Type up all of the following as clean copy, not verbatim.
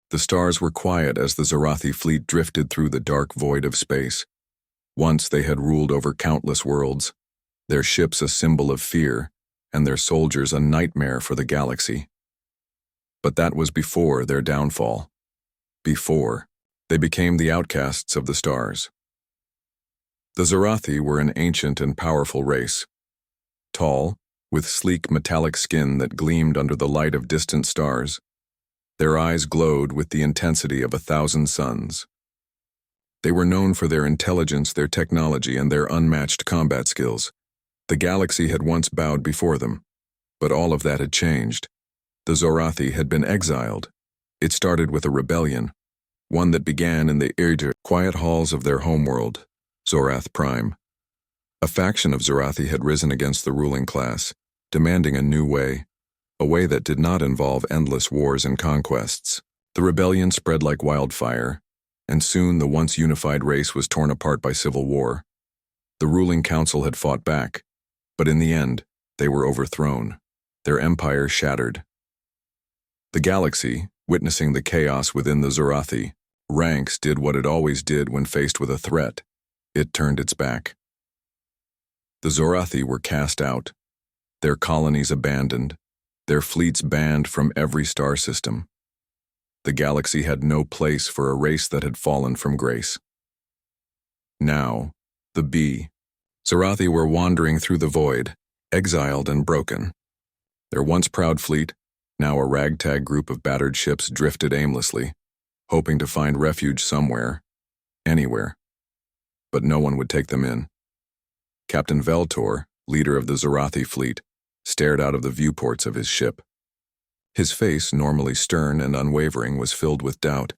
The stars were quiet as the Zorathi fleet drifted through the dark void of space. Once they had ruled over countless worlds, their ships a symbol of fear, and their soldiers a nightmare for the galaxy. But that was before their downfall. Before they became the outcasts of the stars. The Zorathi were an ancient and powerful race. Tall, with sleek metallic skin that gleamed under the light of distant stars, their eyes glowed with the intensity of 1,000 suns. They were known for their intelligence, their technology, and their unmatched combat skills. The galaxy had once bowed before them, but all of that had changed. The Zorathi had been exiled. It started with a rebellion, one that began in the quiet halls of their homeworld, Zorath Prime. A faction of Zorathi had risen against the ruling class, demanding a new way, a way that did not involve endless wars and conquests. The rebellion spread like wildfire, and soon the once unified race was torn apart by civil war. The ruling council had fought back, but in the end, they were overthrown, their empire shattered. The galaxy, witnessing the chaos within the Zorathi, ranks did what it always did when faced with a threat. It turned its back. The Zorathi were cast out, their colonies abandoned, their fleets banned from every star system. The galaxy had no place for a race that had fallen from grace. Now, the Zorathi were wandering through the void, exiled and broken. Their once proud fleet, now a ragtag group of battered ships, drifted aimlessly, hoping to find refuge somewhere, anywhere. But no one would take them in. Captain Veltor, leader of the Zorathi fleet, stared out of the viewports of his ship. His face, normally stern and unwavering, was filled with doubt.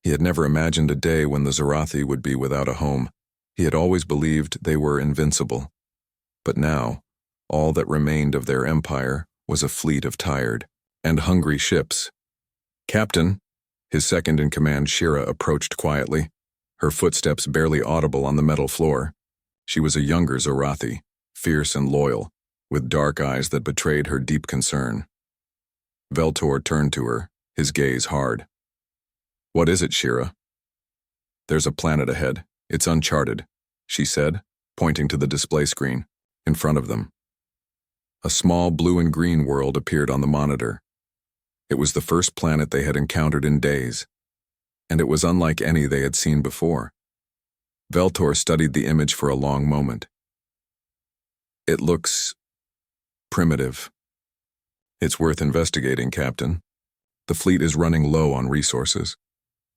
He had never imagined a day when the Zorathi would be without a home. He had always believed they were invincible. But now, all that remained of their empire was a fleet of tired and hungry ships. Captain, his second-in-command Shira approached quietly, her footsteps barely audible on the metal floor. She was a younger Zorathi, fierce and loyal, with dark eyes that betrayed her deep concern. Veltor turned to her, his gaze hard. "What is it, Shira?" "There's a planet ahead. It's uncharted," she said, pointing to the display screen in front of them. A small blue and green world appeared on the monitor. It was the first planet they had encountered in days, and it was unlike any they had seen before. Veltor studied the image for a long moment. "It looks primitive." "It's worth investigating, Captain. The fleet is running low on resources.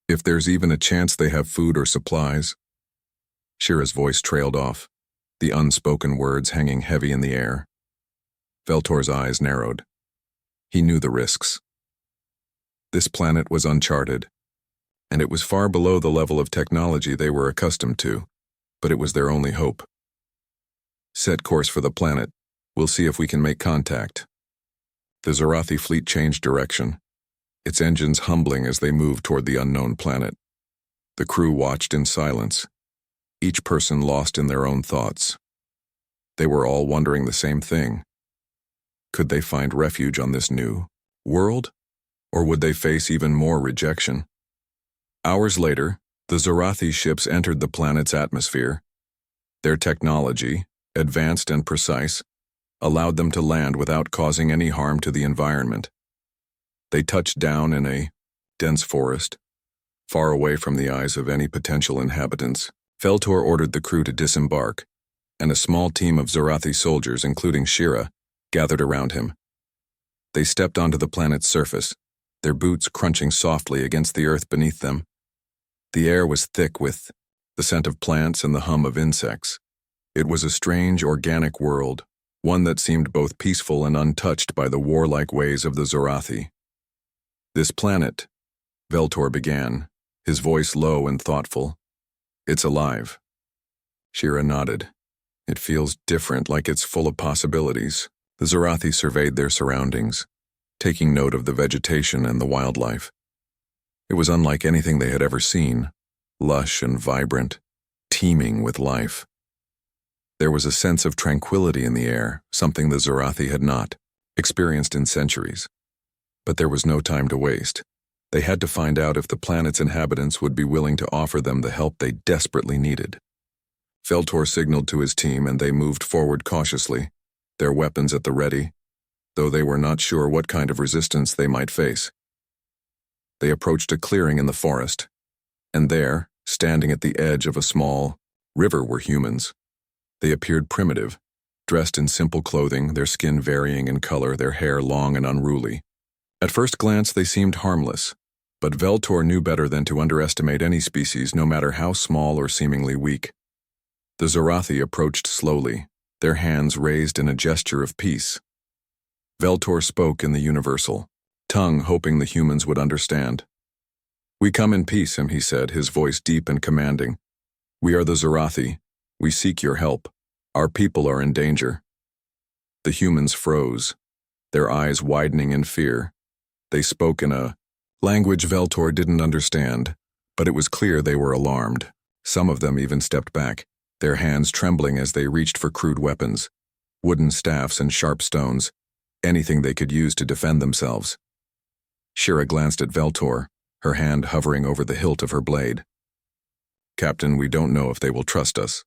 If there's even a chance they have food or supplies." Shira's voice trailed off, the unspoken words hanging heavy in the air. Veltor's eyes narrowed. He knew the risks. This planet was uncharted, and it was far below the level of technology they were accustomed to, but it was their only hope. "Set course for the planet. We'll see if we can make contact." The Zorathi fleet changed direction, its engines humbling as they moved toward the unknown planet. The crew watched in silence, each person lost in their own thoughts. They were all wondering the same thing. Could they find refuge on this new world, or would they face even more rejection? Hours later, the Zorathi ships entered the planet's atmosphere. Their technology, advanced and precise, allowed them to land without causing any harm to the environment. They touched down in a dense forest, far away from the eyes of any potential inhabitants. Veltor ordered the crew to disembark, and a small team of Zorathi soldiers, including Shira, gathered around him. They stepped onto the planet's surface, their boots crunching softly against the earth beneath them. The air was thick with the scent of plants and the hum of insects. It was a strange, organic world, one that seemed both peaceful and untouched by the warlike ways of the Zorathi. "This planet," Veltor began, his voice low and thoughtful. "It's alive." Shira nodded. "It feels different, like it's full of possibilities." The Zorathi surveyed their surroundings, taking note of the vegetation and the wildlife. It was unlike anything they had ever seen, lush and vibrant, teeming with life. There was a sense of tranquility in the air, something the Zorathi had not experienced in centuries. But there was no time to waste. They had to find out if the planet's inhabitants would be willing to offer them the help they desperately needed. Veltor signaled to his team and they moved forward cautiously, their weapons at the ready, though they were not sure what kind of resistance they might face. They approached a clearing in the forest, and there, standing at the edge of a small river, were humans. They appeared primitive, dressed in simple clothing, their skin varying in color, their hair long and unruly. At first glance, they seemed harmless, but Veltor knew better than to underestimate any species, no matter how small or seemingly weak. The Zorathi approached slowly, their hands raised in a gesture of peace. Veltor spoke in the universal tongue, hoping the humans would understand. "We come in peace," he said, his voice deep and commanding. "We are the Zorathi. We seek your help. Our people are in danger." The humans froze, their eyes widening in fear. They spoke in a language Veltor didn't understand, but it was clear they were alarmed. Some of them even stepped back, their hands trembling as they reached for crude weapons, wooden staffs and sharp stones, anything they could use to defend themselves. Shira glanced at Veltor, her hand hovering over the hilt of her blade. "Captain, we don't know if they will trust us."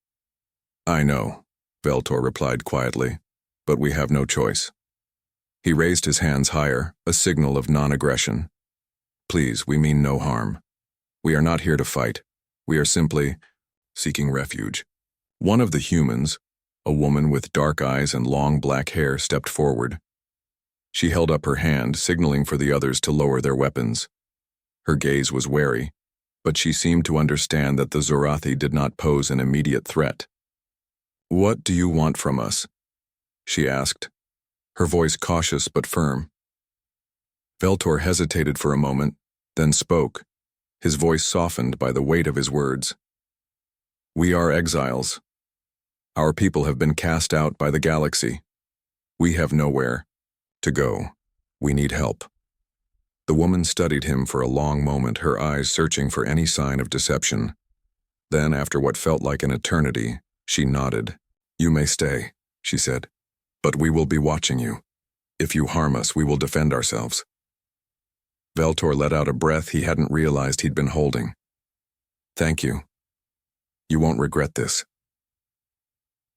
"I know," Veltor replied quietly, "but we have no choice." He raised his hands higher, a signal of non-aggression. "Please, we mean no harm. We are not here to fight. We are simply seeking refuge." One of the humans, a woman with dark eyes and long black hair, stepped forward. She held up her hand, signaling for the others to lower their weapons. Her gaze was wary, but she seemed to understand that the Zorathi did not pose an immediate threat. "What do you want from us?" she asked, her voice cautious but firm. Veltor hesitated for a moment, then spoke, his voice softened by the weight of his words. "We are exiles. Our people have been cast out by the galaxy. We have nowhere to go. We need help." The woman studied him for a long moment, her eyes searching for any sign of deception. Then, after what felt like an eternity, she nodded. "You may stay," she said, "but we will be watching you. If you harm us, we will defend ourselves." Veltor let out a breath he hadn't realized he'd been holding. "Thank you. You won't regret this."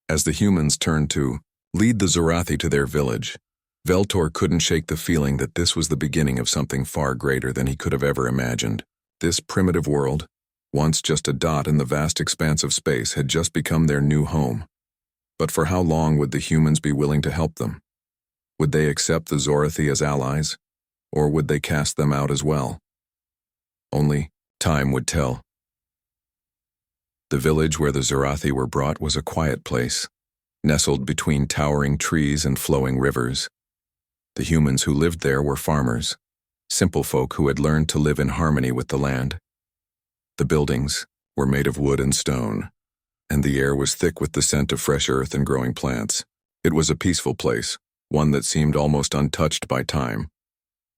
As the humans turned to lead the Zorathi to their village, Veltor couldn't shake the feeling that this was the beginning of something far greater than he could have ever imagined. This primitive world, once just a dot in the vast expanse of space, had just become their new home. But for how long would the humans be willing to help them? Would they accept the Zorathi as allies, or would they cast them out as well? Only time would tell. The village where the Zorathi were brought was a quiet place, nestled between towering trees and flowing rivers. The humans who lived there were farmers, simple folk who had learned to live in harmony with the land. The buildings were made of wood and stone, and the air was thick with the scent of fresh earth and growing plants. It was a peaceful place, one that seemed almost untouched by time.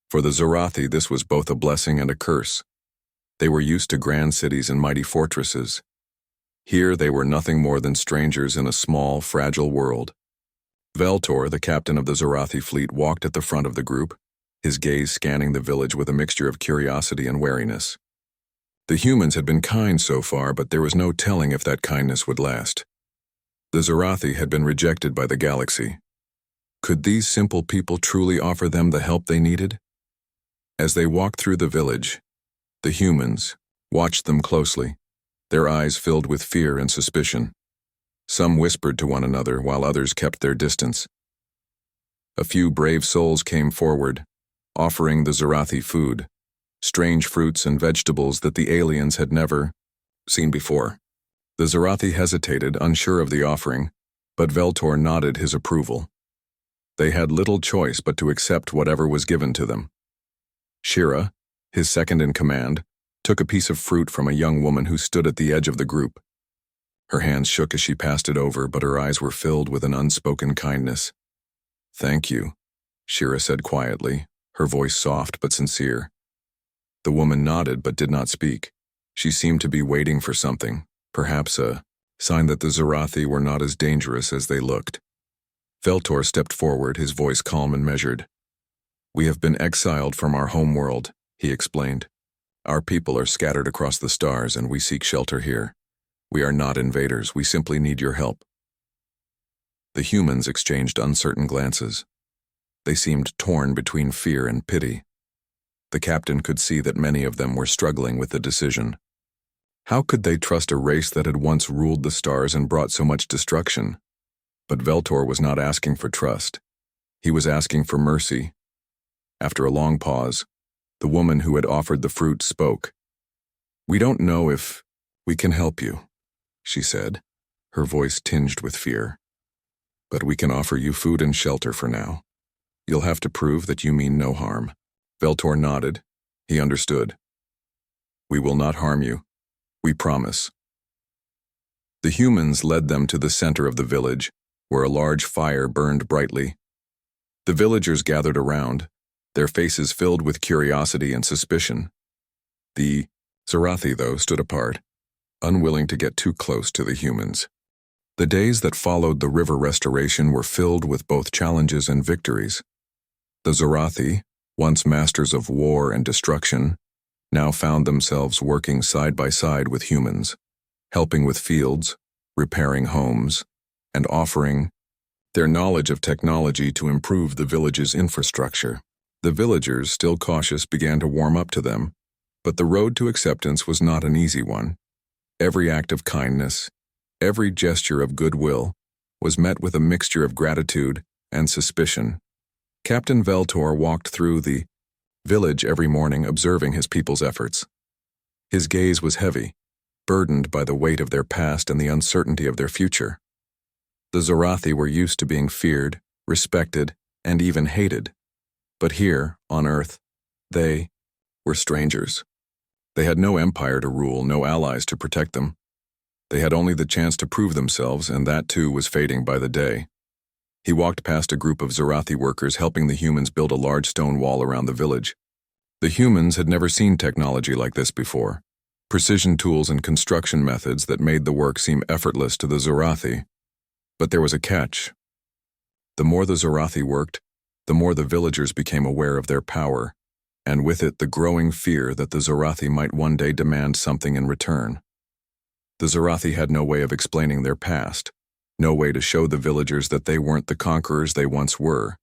For the Zorathi, this was both a blessing and a curse. They were used to grand cities and mighty fortresses. Here they were nothing more than strangers in a small, fragile world. Veltor, the captain of the Zorathi fleet, walked at the front of the group, his gaze scanning the village with a mixture of curiosity and wariness. The humans had been kind so far, but there was no telling if that kindness would last. The Zorathi had been rejected by the galaxy. Could these simple people truly offer them the help they needed? As they walked through the village, the humans watched them closely, their eyes filled with fear and suspicion. Some whispered to one another, while others kept their distance. A few brave souls came forward, offering the Zorathi food, strange fruits and vegetables that the aliens had never seen before. The Zorathi hesitated, unsure of the offering, but Veltor nodded his approval. They had little choice but to accept whatever was given to them. Shira, his second in command, took a piece of fruit from a young woman who stood at the edge of the group. Her hands shook as she passed it over, but her eyes were filled with an unspoken kindness. "Thank you," Shira said quietly, her voice soft but sincere. The woman nodded but did not speak. She seemed to be waiting for something, perhaps a sign that the Zorathi were not as dangerous as they looked. Veltor stepped forward, his voice calm and measured. "We have been exiled from our home world, he explained. Our people are scattered across the stars and we seek shelter here. We are not invaders, we simply need your help. The humans exchanged uncertain glances. They seemed torn between fear and pity. The captain could see that many of them were struggling with the decision. How could they trust a race that had once ruled the stars and brought so much destruction? But Veltor was not asking for trust. He was asking for mercy. After a long pause, the woman who had offered the fruit spoke. "We don't know if we can help you," she said, her voice tinged with fear. "But we can offer you food and shelter for now. You'll have to prove that you mean no harm." Veltor nodded. He understood. "We will not harm you. We promise." The humans led them to the center of the village, where a large fire burned brightly. The villagers gathered around, their faces filled with curiosity and suspicion. The Zarathi, though, stood apart, unwilling to get too close to the humans. The days that followed the river restoration were filled with both challenges and victories. The Zarathi, once masters of war and destruction, now found themselves working side by side with humans, helping with fields, repairing homes, and offering their knowledge of technology to improve the village's infrastructure. The villagers, still cautious, began to warm up to them, but the road to acceptance was not an easy one. Every act of kindness, every gesture of goodwill, was met with a mixture of gratitude and suspicion. Captain Veltor walked through the village every morning, observing his people's efforts. His gaze was heavy, burdened by the weight of their past and the uncertainty of their future. The Zarathi were used to being feared, respected, and even hated. But here, on Earth, they were strangers. They had no empire to rule, no allies to protect them. They had only the chance to prove themselves, and that too was fading by the day. He walked past a group of Zarathi workers helping the humans build a large stone wall around the village. The humans had never seen technology like this before. Precision tools and construction methods that made the work seem effortless to the Zarathi. But there was a catch. The more the Zarathi worked, the more the villagers became aware of their power, and with it the growing fear that the Zarathi might one day demand something in return. The Zarathi had no way of explaining their past, no way to show the villagers that they weren't the conquerors they once were.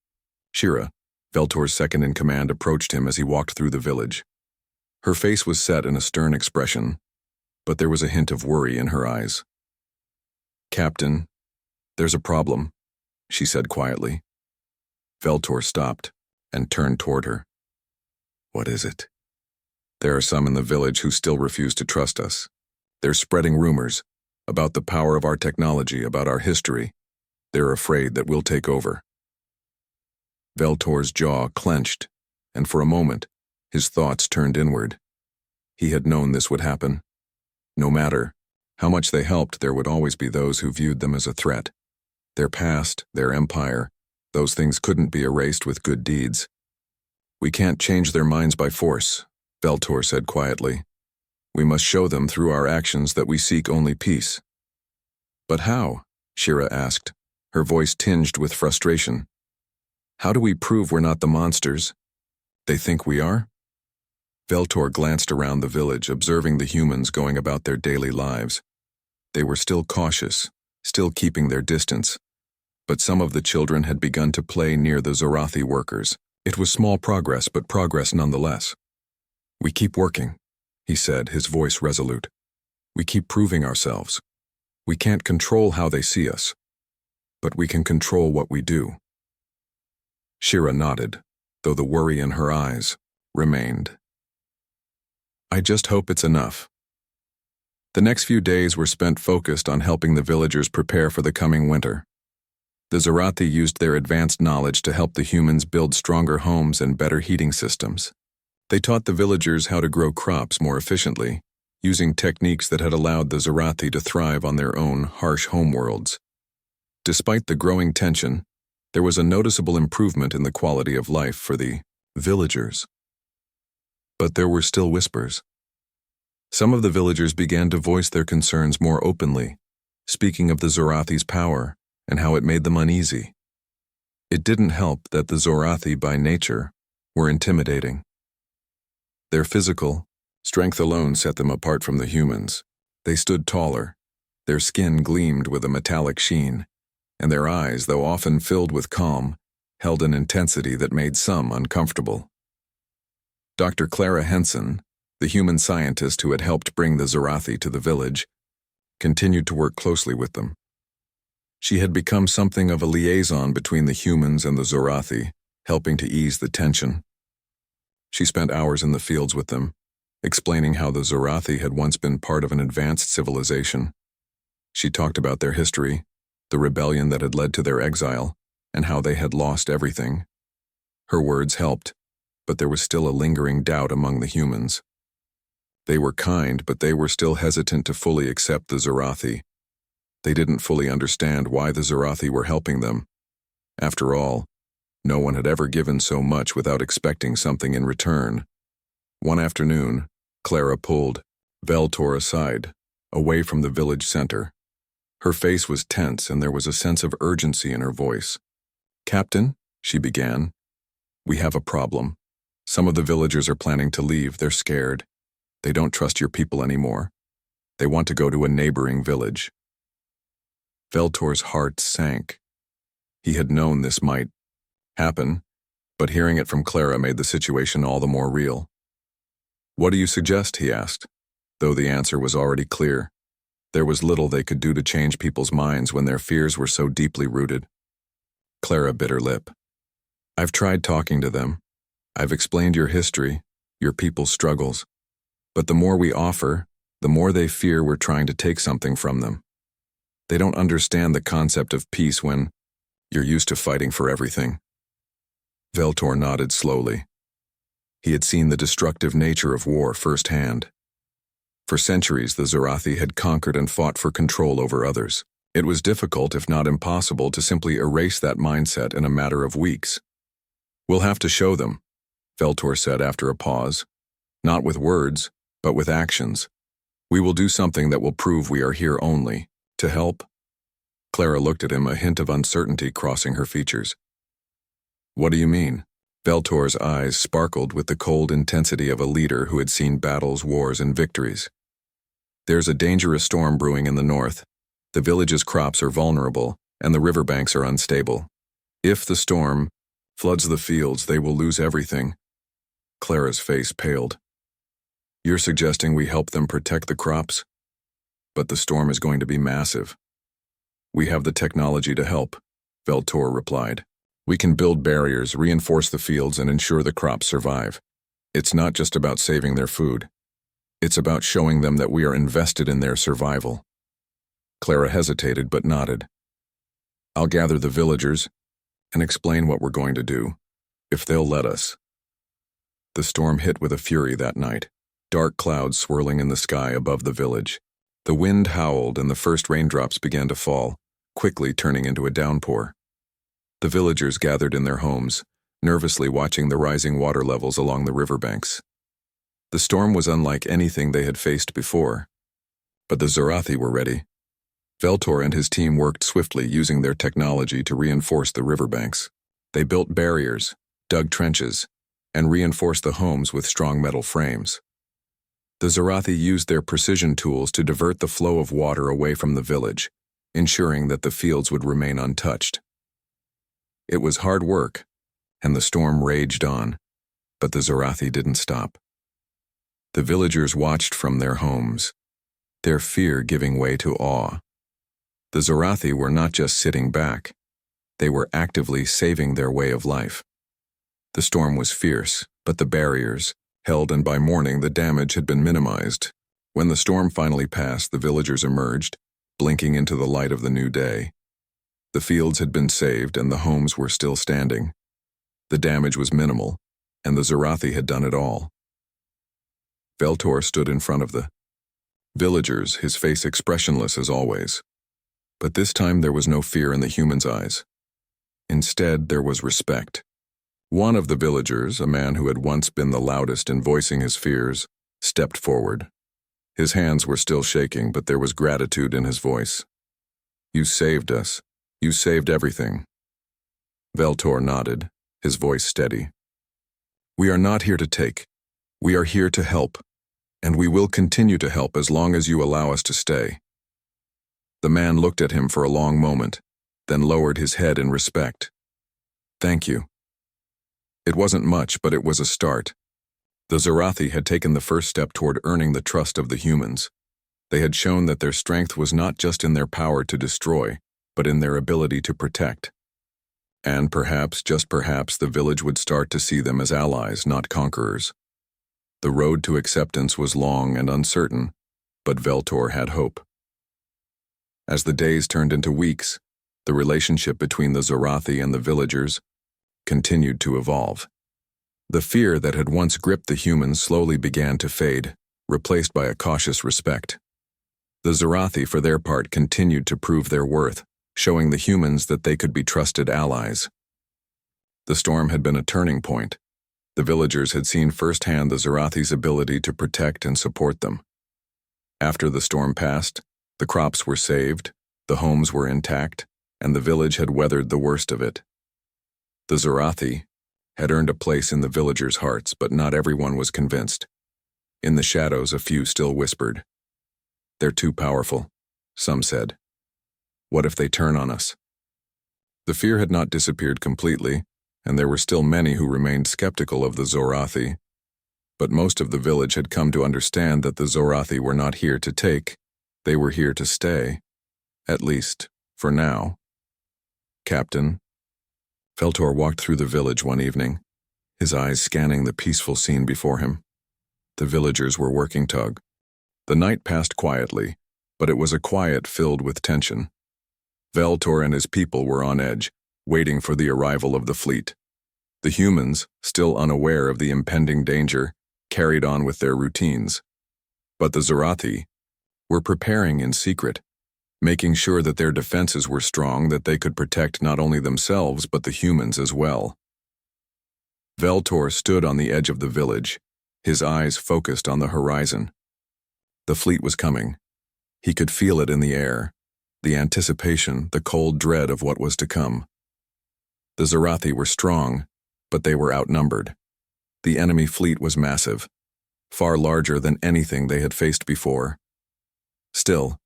Shira, Veltor's second-in-command, approached him as he walked through the village. Her face was set in a stern expression, but there was a hint of worry in her eyes. "Captain, there's a problem," she said quietly. Veltor stopped and turned toward her. "What is it?" "There are some in the village who still refuse to trust us. They're spreading rumors about the power of our technology, about our history. They're afraid that we'll take over." Veltor's jaw clenched, and for a moment, his thoughts turned inward. He had known this would happen. No matter how much they helped, there would always be those who viewed them as a threat. Their past, their empire, those things couldn't be erased with good deeds. "We can't change their minds by force," Veltor said quietly. "We must show them through our actions that we seek only peace." "But how?" Shira asked, her voice tinged with frustration. "How do we prove we're not the monsters they think we are?" Veltor glanced around the village, observing the humans going about their daily lives. They were still cautious, still keeping their distance, but some of the children had begun to play near the Zarathi workers. It was small progress, but progress nonetheless. "We keep working," he said, his voice resolute. "We keep proving ourselves. We can't control how they see us, but we can control what we do." Shira nodded, though the worry in her eyes remained. "I just hope it's enough." The next few days were spent focused on helping the villagers prepare for the coming winter. The Zarathi used their advanced knowledge to help the humans build stronger homes and better heating systems. They taught the villagers how to grow crops more efficiently, using techniques that had allowed the Zarathi to thrive on their own harsh homeworlds. Despite the growing tension, there was a noticeable improvement in the quality of life for the villagers. But there were still whispers. Some of the villagers began to voice their concerns more openly, speaking of the Zorathi's power and how it made them uneasy. It didn't help that the Zarathi by nature were intimidating. Their physical strength alone set them apart from the humans. They stood taller. Their skin gleamed with a metallic sheen, and their eyes, though often filled with calm, held an intensity that made some uncomfortable. Dr. Clara Henson, the human scientist who had helped bring the Zorathi to the village, continued to work closely with them. She had become something of a liaison between the humans and the Zorathi, helping to ease the tension. She spent hours in the fields with them, explaining how the Zorathi had once been part of an advanced civilization. She talked about their history, the rebellion that had led to their exile, and how they had lost everything. Her words helped, but there was still a lingering doubt among the humans. They were kind, but they were still hesitant to fully accept the Zorathi. They didn't fully understand why the Zorathi were helping them. After all, no one had ever given so much without expecting something in return. One afternoon, Clara pulled Veltor aside, away from the village center. Her face was tense and there was a sense of urgency in her voice. "Captain," she began, "we have a problem. Some of the villagers are planning to leave. They're scared. They don't trust your people anymore. They want to go to a neighboring village." Veltor's heart sank. He had known this might happen, but hearing it from Clara made the situation all the more real. "What do you suggest?" he asked, though the answer was already clear. There was little they could do to change people's minds when their fears were so deeply rooted. Clara bit her lip. "I've tried talking to them. I've explained your history, your people's struggles. But the more we offer, the more they fear we're trying to take something from them. They don't understand the concept of peace when you're used to fighting for everything." Veltor nodded slowly. He had seen the destructive nature of war firsthand. For centuries, the Zorathi had conquered and fought for control over others. It was difficult, if not impossible, to simply erase that mindset in a matter of weeks. "We'll have to show them," Veltor said after a pause. "Not with words, but with actions. We will do something that will prove we are here only to help." Clara looked at him, a hint of uncertainty crossing her features. "What do you mean?" Veltor's eyes sparkled with the cold intensity of a leader who had seen battles, wars, and victories. "There's a dangerous storm brewing in the north. The village's crops are vulnerable, and the riverbanks are unstable. If the storm floods the fields, they will lose everything." Clara's face paled. "You're suggesting we help them protect the crops? But the storm is going to be massive." "We have the technology to help," Veltor replied. "We can build barriers, reinforce the fields, and ensure the crops survive. It's not just about saving their food. It's about showing them that we are invested in their survival." Clara hesitated but nodded. "I'll gather the villagers and explain what we're going to do, if they'll let us." The storm hit with a fury that night, dark clouds swirling in the sky above the village. The wind howled and the first raindrops began to fall, quickly turning into a downpour. The villagers gathered in their homes, nervously watching the rising water levels along the riverbanks. The storm was unlike anything they had faced before, but the Zorathi were ready. Veltor and his team worked swiftly, using their technology to reinforce the riverbanks. They built barriers, dug trenches, and reinforced the homes with strong metal frames. The Zorathi used their precision tools to divert the flow of water away from the village, ensuring that the fields would remain untouched. It was hard work, and the storm raged on, but the Zorathi didn't stop. The villagers watched from their homes, their fear giving way to awe. The Zorathi were not just sitting back, they were actively saving their way of life. The storm was fierce, but the barriers held, and by morning the damage had been minimized. When the storm finally passed, the villagers emerged, blinking into the light of the new day. The fields had been saved and the homes were still standing. The damage was minimal, and the Zorathi had done it all. Veltor stood in front of the villagers, his face expressionless as always. But this time there was no fear in the humans' eyes. Instead, there was respect. One of the villagers, a man who had once been the loudest in voicing his fears, stepped forward. His hands were still shaking, but there was gratitude in his voice. "You saved us. You saved everything." Veltor nodded, his voice steady. "We are not here to take. We are here to help, and we will continue to help as long as you allow us to stay." The man looked at him for a long moment, then lowered his head in respect. "Thank you." It wasn't much, but it was a start. The Zarathi had taken the first step toward earning the trust of the humans. They had shown that their strength was not just in their power to destroy, but in their ability to protect. And perhaps, just perhaps, the village would start to see them as allies, not conquerors. The road to acceptance was long and uncertain, but Veltor had hope. As the days turned into weeks, the relationship between the Zarathi and the villagers continued to evolve. The fear that had once gripped the humans slowly began to fade, replaced by a cautious respect. The Zarathi, for their part, continued to prove their worth, showing the humans that they could be trusted allies. The storm had been a turning point. The villagers had seen firsthand the Zarathi's ability to protect and support them. After the storm passed, the crops were saved, the homes were intact, and the village had weathered the worst of it. The Zarathi had earned a place in the villagers' hearts, but not everyone was convinced. In the shadows, a few still whispered. "They're too powerful," some said. "What if they turn on us?" The fear had not disappeared completely, and there were still many who remained skeptical of the Zarathi. But most of the village had come to understand that the Zarathi were not here to take, they were here to stay. At least, for now. "Captain." Veltor walked through the village one evening, his eyes scanning the peaceful scene before him. The villagers were working tug. The night passed quietly, but it was a quiet filled with tension. Veltor and his people were on edge, waiting for the arrival of the fleet. The humans, still unaware of the impending danger, carried on with their routines. But the Zarathi were preparing in secret, making sure that their defenses were strong, that they could protect not only themselves but the humans as well. Veltor stood on the edge of the village, his eyes focused on the horizon. The fleet was coming. He could feel it in the air, the anticipation, the cold dread of what was to come. The Zarathi were strong, but they were outnumbered. The enemy fleet was massive, far larger than anything they had faced before. Still,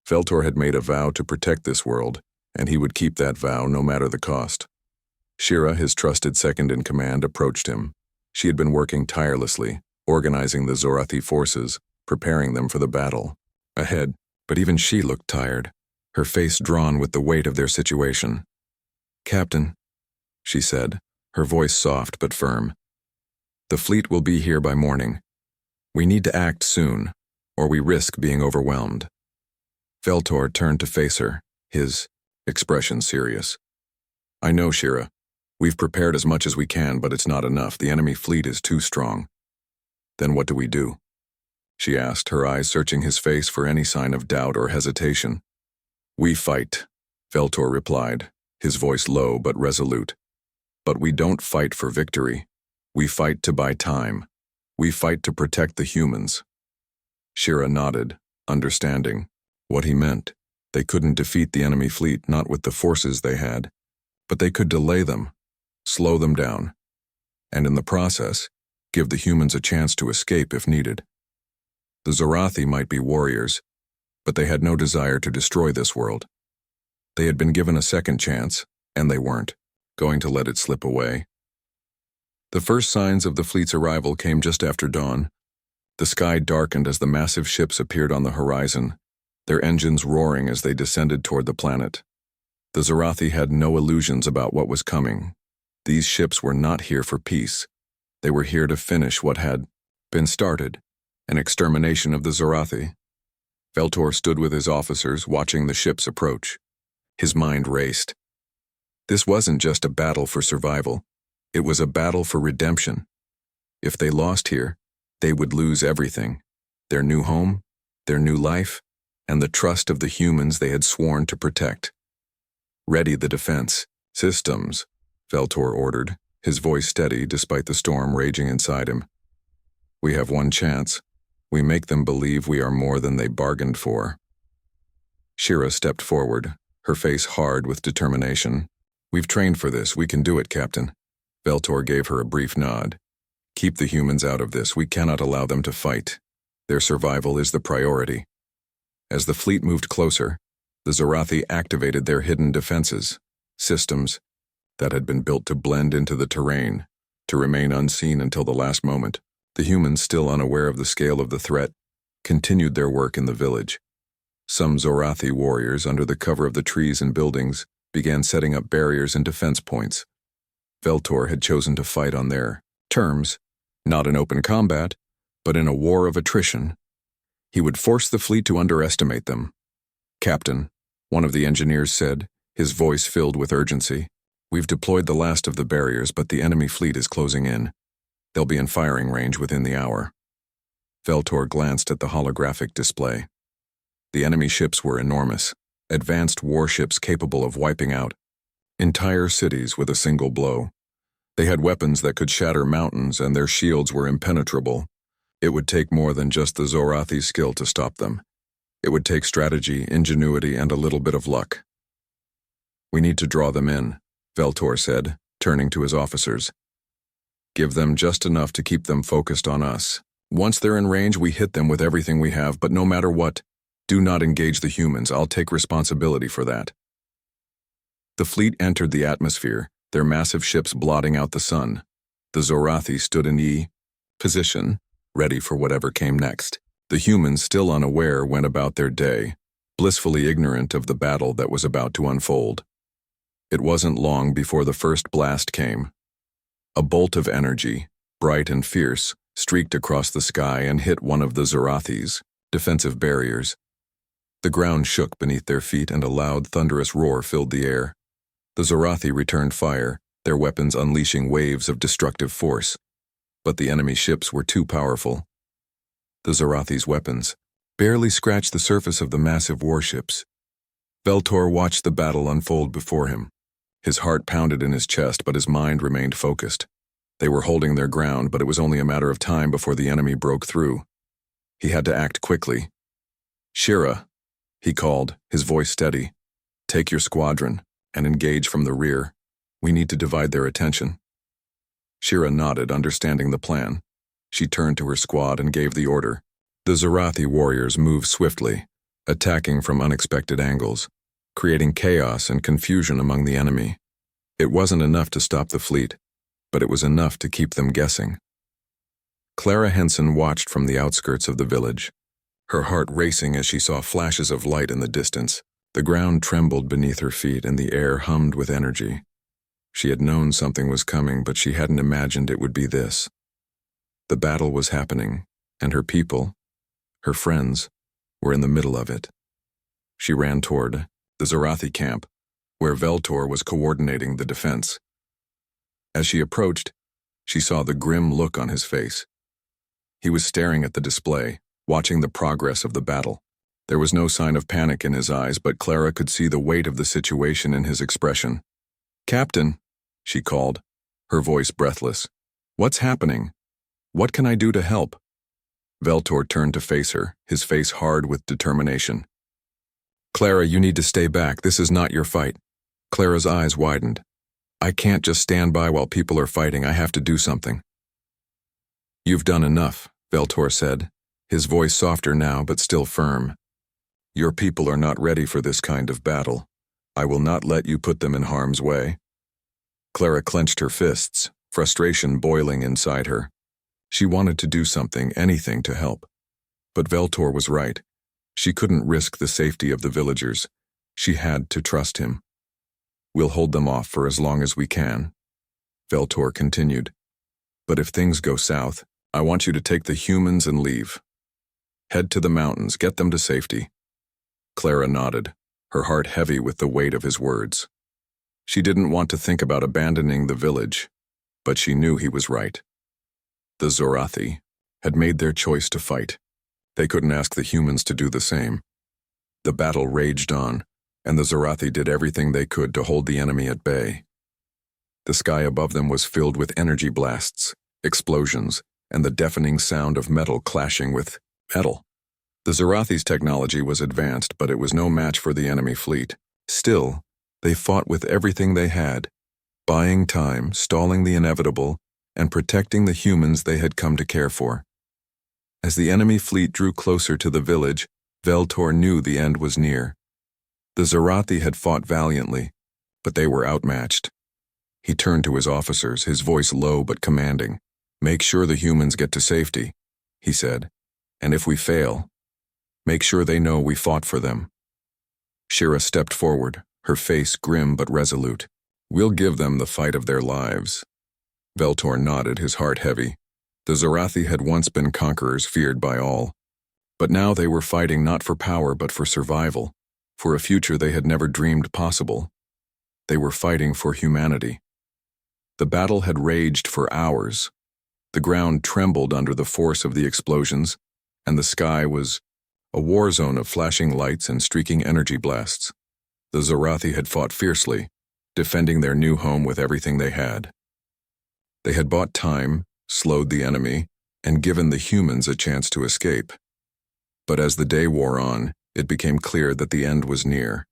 Veltor had made a vow to protect this world, and he would keep that vow no matter the cost. Shira, his trusted second-in-command, approached him. She had been working tirelessly, organizing the Zarathi forces, preparing them for the battle ahead, but even she looked tired, her face drawn with the weight of their situation. "Captain," she said, her voice soft but firm, "the fleet will be here by morning. We need to act soon, or we risk being overwhelmed." Veltor turned to face her, his expression serious. "I know, Shira. We've prepared as much as we can, but it's not enough. The enemy fleet is too strong." "Then what do we do?" she asked, her eyes searching his face for any sign of doubt or hesitation. "We fight," Veltor replied, his voice low but resolute. "But we don't fight for victory. We fight to buy time. We fight to protect the humans." Shira nodded, understanding what he meant. They couldn't defeat the enemy fleet, not with the forces they had, but they could delay them, slow them down, and in the process, give the humans a chance to escape if needed. The Zarathi might be warriors, but they had no desire to destroy this world. They had been given a second chance, and they weren't going to let it slip away. The first signs of the fleet's arrival came just after dawn. The sky darkened as the massive ships appeared on the horizon, their engines roaring as they descended toward the planet. The Zarathi had no illusions about what was coming. These ships were not here for peace. They were here to finish what had been started, an extermination of the Zarathi. Veltor stood with his officers, watching the ships approach. His mind raced. This wasn't just a battle for survival. It was a battle for redemption. If they lost here, they would lose everything: their new home, their new life, and the trust of the humans they had sworn to protect. "Ready the defense systems," Veltor ordered, his voice steady despite the storm raging inside him. "We have one chance. We make them believe we are more than they bargained for." Shira stepped forward, her face hard with determination. "We've trained for this. We can do it, Captain." Veltor gave her a brief nod. Keep the humans out of this. We cannot allow them to fight. Their survival is the priority. As the fleet moved closer, the Zorathi activated their hidden defenses, systems that had been built to blend into the terrain, to remain unseen until the last moment. The humans, still unaware of the scale of the threat, continued their work in the village. Some Zorathi warriors, under the cover of the trees and buildings, began setting up barriers and defense points. Veltor had chosen to fight on their terms, not in open combat, but in a war of attrition. He would force the fleet to underestimate them. "Captain," one of the engineers said, his voice filled with urgency, "we've deployed the last of the barriers, but the enemy fleet is closing in. They'll be in firing range within the hour." Veltor glanced at the holographic display. The enemy ships were enormous, advanced warships capable of wiping out entire cities with a single blow. They had weapons that could shatter mountains, and their shields were impenetrable. It would take more than just the Zorathi's skill to stop them. It would take strategy, ingenuity, and a little bit of luck. "We need to draw them in," Veltor said, turning to his officers. "Give them just enough to keep them focused on us. Once they're in range, we hit them with everything we have, but no matter what, do not engage the humans. I'll take responsibility for that." The fleet entered the atmosphere, their massive ships blotting out the sun. The Zorathi stood in E position, ready for whatever came next. The humans, still unaware, went about their day, blissfully ignorant of the battle that was about to unfold. It wasn't long before the first blast came. A bolt of energy, bright and fierce, streaked across the sky and hit one of the Zorathi's defensive barriers. The ground shook beneath their feet and a loud, thunderous roar filled the air. The Zorathi returned fire, their weapons unleashing waves of destructive force. But the enemy ships were too powerful. The Zorathi's weapons barely scratched the surface of the massive warships. Veltor watched the battle unfold before him. His heart pounded in his chest, but his mind remained focused. They were holding their ground, but it was only a matter of time before the enemy broke through. He had to act quickly. "Shira," he called, his voice steady, "take your squadron and engage from the rear. We need to divide their attention." Shira nodded, understanding the plan. She turned to her squad and gave the order. The Zorathi warriors moved swiftly, attacking from unexpected angles, creating chaos and confusion among the enemy. It wasn't enough to stop the fleet, but it was enough to keep them guessing. Clara Henson watched from the outskirts of the village, her heart racing as she saw flashes of light in the distance. The ground trembled beneath her feet and the air hummed with energy. She had known something was coming, but she hadn't imagined it would be this. The battle was happening, and her people, her friends, were in the middle of it. She ran toward the Zorathi camp, where Veltor was coordinating the defense. As she approached, she saw the grim look on his face. He was staring at the display, watching the progress of the battle. There was no sign of panic in his eyes, but Clara could see the weight of the situation in his expression. "Captain," she called, her voice breathless. "What's happening? What can I do to help?" Veltor turned to face her, his face hard with determination. "Clara, you need to stay back. This is not your fight." Clara's eyes widened. "I can't just stand by while people are fighting. I have to do something." "You've done enough," Veltor said, his voice softer now but still firm. "Your people are not ready for this kind of battle. I will not let you put them in harm's way." Clara clenched her fists, frustration boiling inside her. She wanted to do something, anything to help. But Veltor was right. She couldn't risk the safety of the villagers. She had to trust him. "We'll hold them off for as long as we can," Veltor continued. "But if things go south, I want you to take the humans and leave. Head to the mountains, get them to safety." Clara nodded, her heart heavy with the weight of his words. She didn't want to think about abandoning the village, but she knew he was right. The Zorathi had made their choice to fight. They couldn't ask the humans to do the same. The battle raged on, and the Zorathi did everything they could to hold the enemy at bay. The sky above them was filled with energy blasts, explosions, and the deafening sound of metal clashing with metal. The Zorathi's technology was advanced, but it was no match for the enemy fleet. Still, they fought with everything they had, buying time, stalling the inevitable, and protecting the humans they had come to care for. As the enemy fleet drew closer to the village, Veltor knew the end was near. The Zarathi had fought valiantly, but they were outmatched. He turned to his officers, his voice low but commanding. "Make sure the humans get to safety," he said. "And if we fail, make sure they know we fought for them." Shira stepped forward, her face grim but resolute. "We'll give them the fight of their lives." Veltor nodded, his heart heavy. The Zarathi had once been conquerors feared by all. But now they were fighting not for power but for survival, for a future they had never dreamed possible. They were fighting for humanity. The battle had raged for hours. The ground trembled under the force of the explosions, and the sky was a war zone of flashing lights and streaking energy blasts. The Zarathi had fought fiercely, defending their new home with everything they had. They had bought time, slowed the enemy, and given the humans a chance to escape. But as the day wore on, it became clear that the end was near.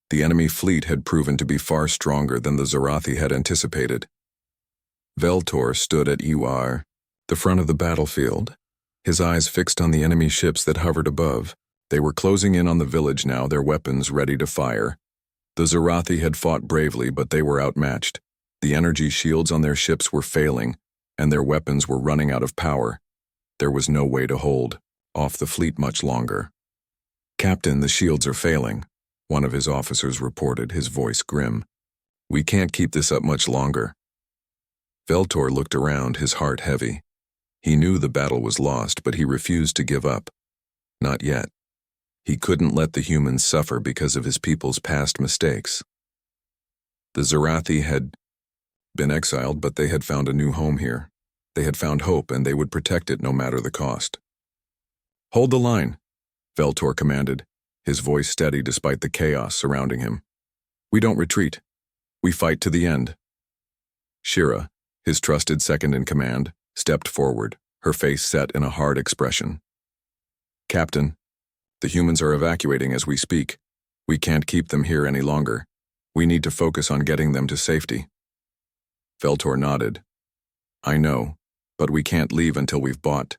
The enemy fleet had proven to be far stronger than the Zarathi had anticipated. Veltor stood at Iwar, the front of the battlefield, his eyes fixed on the enemy ships that hovered above. They were closing in on the village now, their weapons ready to fire. The Zarathi had fought bravely, but they were outmatched. The energy shields on their ships were failing, and their weapons were running out of power. There was no way to hold off the fleet much longer. "Captain, the shields are failing," one of his officers reported, his voice grim. "We can't keep this up much longer." Veltor looked around, his heart heavy. He knew the battle was lost, but he refused to give up. Not yet. He couldn't let the humans suffer because of his people's past mistakes. The Zarathi had been exiled, but they had found a new home here. They had found hope, and they would protect it no matter the cost. "Hold the line," Veltor commanded, his voice steady despite the chaos surrounding him. "We don't retreat. We fight to the end." Shira, his trusted second-in-command, stepped forward, her face set in a hard expression. "Captain, the humans are evacuating as we speak. We can't keep them here any longer. We need to focus on getting them to safety." Veltor nodded. "I know, but we can't leave until we've bought."